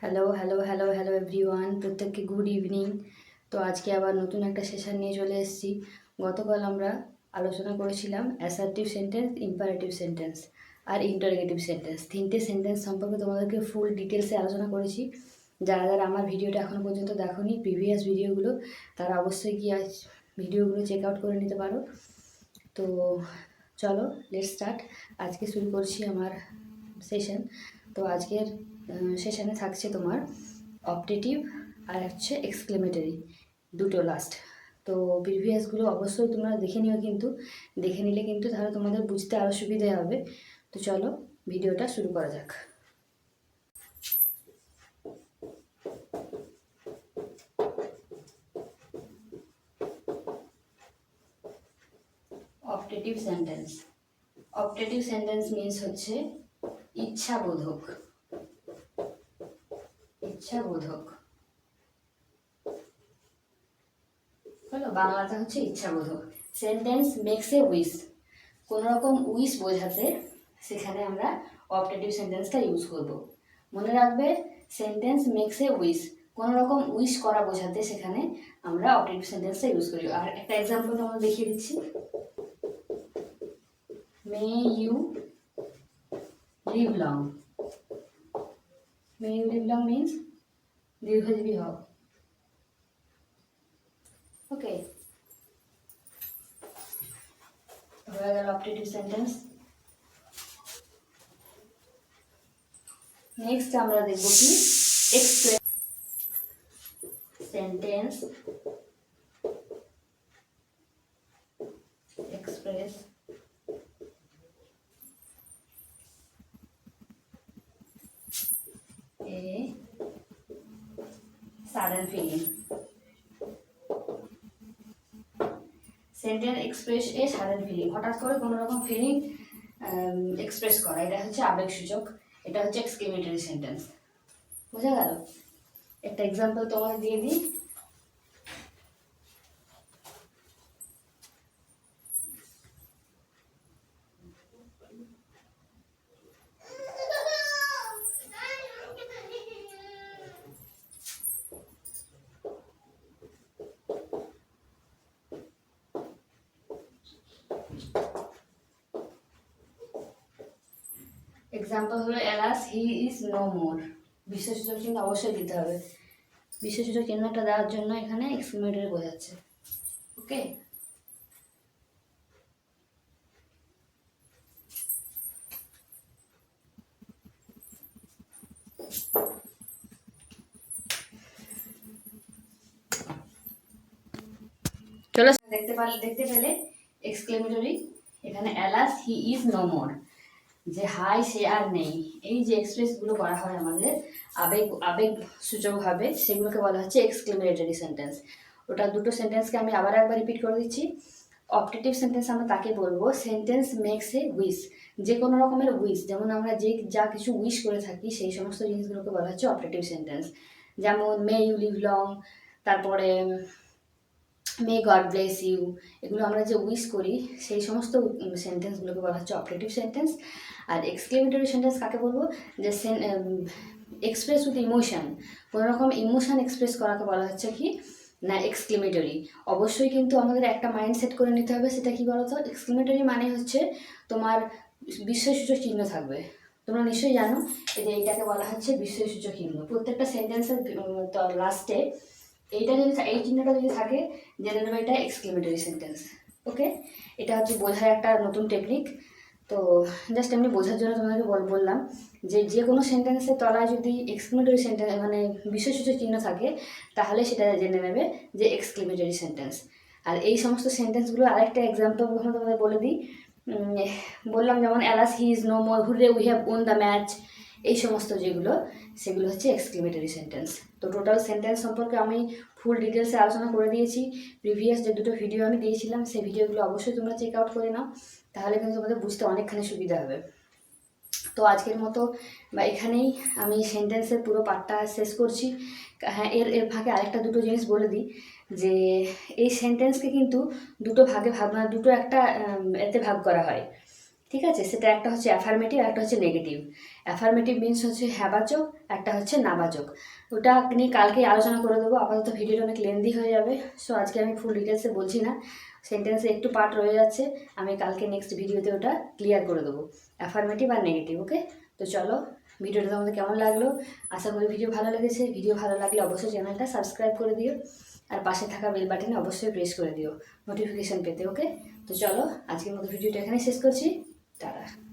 Hello hello hello hello everyone, প্রত্যেককে good evening. তো আজকে আবার নতুন একটা সেশন নিয়ে চলে এসেছি। গতকাল আমরা আলোচনা করেছিলাম অ্যাসার্টিভ সেন্টেন্স, ইম্পারেটিভ সেন্টেন্স আর ইন্টারোগেটিভ সেন্টেন্স। তিনটে সেন্টেন্স সম্পর্কে তোমাদেরকে ফুল ডিটেলসে আলোচনা করেছি। যারা যারা আমার ভিডিওটা এখনও পর্যন্ত দেখোনি, প্রিভিয়াস ভিডিওগুলো, তারা অবশ্যই গিয়ে আজ ভিডিওগুলো চেক আউট করে নিতে পারো। তো চলো লেটস স্টার্ট। আজকে শুরু করছি আমার সেশন। তো আজকের সেশনে থাকছে তোমার অপটেটিভ আর হচ্ছে এক্সক্লেমেটরি, দুটো লাস্ট। তো প্রিভিয়াসগুলো অবশ্যই তোমরা দেখে নিও, কিন্তু দেখে নিলে কিন্তু তাহলে তোমাদের বুঝতে আরও সুবিধা হবে। তো চলো ভিডিওটা শুরু করা যাক। Optative sentence. Optative sentence means হচ্ছে ইচ্ছাবোধক। ইচ্ছাবোধক হলো বাংলাটা হচ্ছে ইচ্ছাবোধক। সেন্টেন্স মেক্স এ উইশ, কোনো রকম উইশ বোঝাতে সেখানে আমরা অপটেটিভ সেন্টেন্সটা ইউজ করব। মনে রাখবে, সেন্টেন্স মেক্স এ উইশ, কোনো রকম উইশ করা বোঝাতে সেখানে আমরা অপটেটিভ সেন্টেন্সটা ইউজ করি। আর একটা এক্সাম্পল আমরা দেখিয়ে দিচ্ছি। May you live long. May you live long means দীর্ঘজীবী হও। ওকে, হয়ে গেল অপটেটিভ সেন্টেন্স। নেক্সট আমরা দেখব কি express sentence. Express a sudden feeling. Sentence express a sudden feeling, হঠাৎ করে কোনো রকম ফিলিং এক্সপ্রেস করা, এটা হচ্ছে আবেগসূচক। এটা হচ্ছে এক্সক্লেমেটরি সেন্টেন্স। বোঝা গেল? একটা এক্সাম্পল তোমাকে দিয়ে দিই। এক্সাম্পল হলো alas he is no more. বিশেষসূচক চিহ্ন অবশ্যই দিতে হবে। বিশেষসূচক চিহ্নটা দেওয়ার জন্য এখানে এক্সক্লেমেটরি বোঝাচ্ছে। ওকে, চলো দেখতে পেলে এক্সক্লেমেটরি। এখানে alas he is no more, যে হাই সে আর নেই, এই যে এক্সপ্রেসগুলো করা হয় আমাদের আবেগ সূচকভাবে, সেগুলোকে বলা হচ্ছে এক্সক্লেমেটরি সেন্টেন্স। ওটা দুটো সেন্টেন্সকে আমি আবার একবার রিপিট করে দিচ্ছি। অপটেটিভ সেন্টেন্স আমরা তাকে বলবো সেন্টেন্স মেক্স এ উইশ, যে কোনো রকমের উইশ, যেমন আমরা যা কিছু উইশ করে থাকি সেই সমস্ত জিনিসগুলোকে বলা হচ্ছে অপটেটিভ সেন্টেন্স। যেমন মে ইউ লিভ লং, তারপরে মে গড ব্লেস ইউ, এগুলো আমরা যে উইশ করি সেই সমস্ত সেন্টেন্সগুলোকে বলা হচ্ছে অপটেটিভ সেন্টেন্স। আর এক্সক্লেমেটরি সেন্টেন্স কাকে বলবো, যে এক্সপ্রেস উইথ ইমোশন, কোনো রকম ইমোশন এক্সপ্রেস করাকে বলা হচ্ছে কি না এক্সক্লেমেটরি। অবশ্যই কিন্তু আমাদের একটা মাইন্ড সেট করে নিতে হবে, সেটা কি বলতো, এক্সক্লেমেটরি মানে হচ্ছে তোমার বিস্ময়সূচক চিহ্ন থাকবে। তোমরা নিশ্চয়ই জানো যে এইটাকে বলা হচ্ছে বিস্ময়সূচক চিহ্ন। প্রত্যেকটা সেন্টেন্সের লাস্টে এইটা যদি এই চিহ্নটা যদি থাকে, জেনে নেবে এটা এক্সক্লেমেটরি সেন্টেন্স। ওকে, এটা হচ্ছে বোঝার একটা নতুন টেকনিক। তো জাস্ট এমনি বোঝার জন্য তোমাদেরকে বললাম যে কোনো সেন্টেন্সের তলায় যদি এক্সক্লেমেটরি সেন্টেন্স মানে বিশেষসূচক চিহ্ন থাকে, তাহলে সেটা জেনে নেবে যে এক্সক্লেমেটরি সেন্টেন্স। আর এই সমস্ত সেন্টেন্সগুলো আরেকটা এক্সাম্পল তোমাদের বলে দিই। বললাম যেমন alas he is no more, hurray we have won the match, এই সমস্ত যেগুলো, সেগুলো হচ্ছে এক্সক্লেমেটরি সেন্টেন্স। তো টোটাল সেন্টেন্স সম্পর্কে আমি ফুল ডিটেলসে আলোচনা করে দিয়েছি। প্রিভিয়াস যে দুটো ভিডিও আমি দিয়েছিলাম সেই ভিডিওগুলো অবশ্যই তোমরা চেক আউট করে নাও, তাহলে কিন্তু তোমাদের বুঝতে অনেকখানি সুবিধা হবে। তো আজকের মতো বা এখানেই আমি সেন্টেন্সের পুরো পার্টটা শেষ করছি। হ্যাঁ, এর ফাঁকে আরেকটা দুটো জিনিস বলে দিই, যে এই সেন্টেন্সকে কিন্তু দুটো ভাগে দুটো একটা এতে ভাগ করা হয়। ঠিক আছে, সেটা একটা হচ্ছে অ্যাফার্মেটিভ, একটা হচ্ছে নেগেটিভ। অ্যাফার্মেটিভ মিনস হচ্ছে হ্যাবাচক, একটা হচ্ছে নাবাচক। ওটা নিয়ে কালকেই আলোচনা করে দেবো, আপাতত ভিডিওটা অনেক লেন্দি হয়ে যাবে। সো আজকে আমি ফুল ডিটেলসে বলছি না, সেন্টেন্সে একটু পার্ট রয়ে যাচ্ছে, আমি কালকে নেক্সট ভিডিওতে ওটা ক্লিয়ার করে দেবো, অ্যাফার্মেটিভ আর নেগেটিভ। ওকে, তো চলো, ভিডিওটা তোমাদের কেমন লাগলো? আশা করি ভিডিও ভালো লেগেছে। ভিডিও ভালো লাগলে অবশ্যই চ্যানেলটা সাবস্ক্রাইব করে দিও, আর পাশে থাকা বেল বাটনে অবশ্যই প্রেস করে দিও নোটিফিকেশান পেতে। ওকে, তো চলো, আজকের মতো ভিডিওটা এখানে শেষ করছি। টাটা।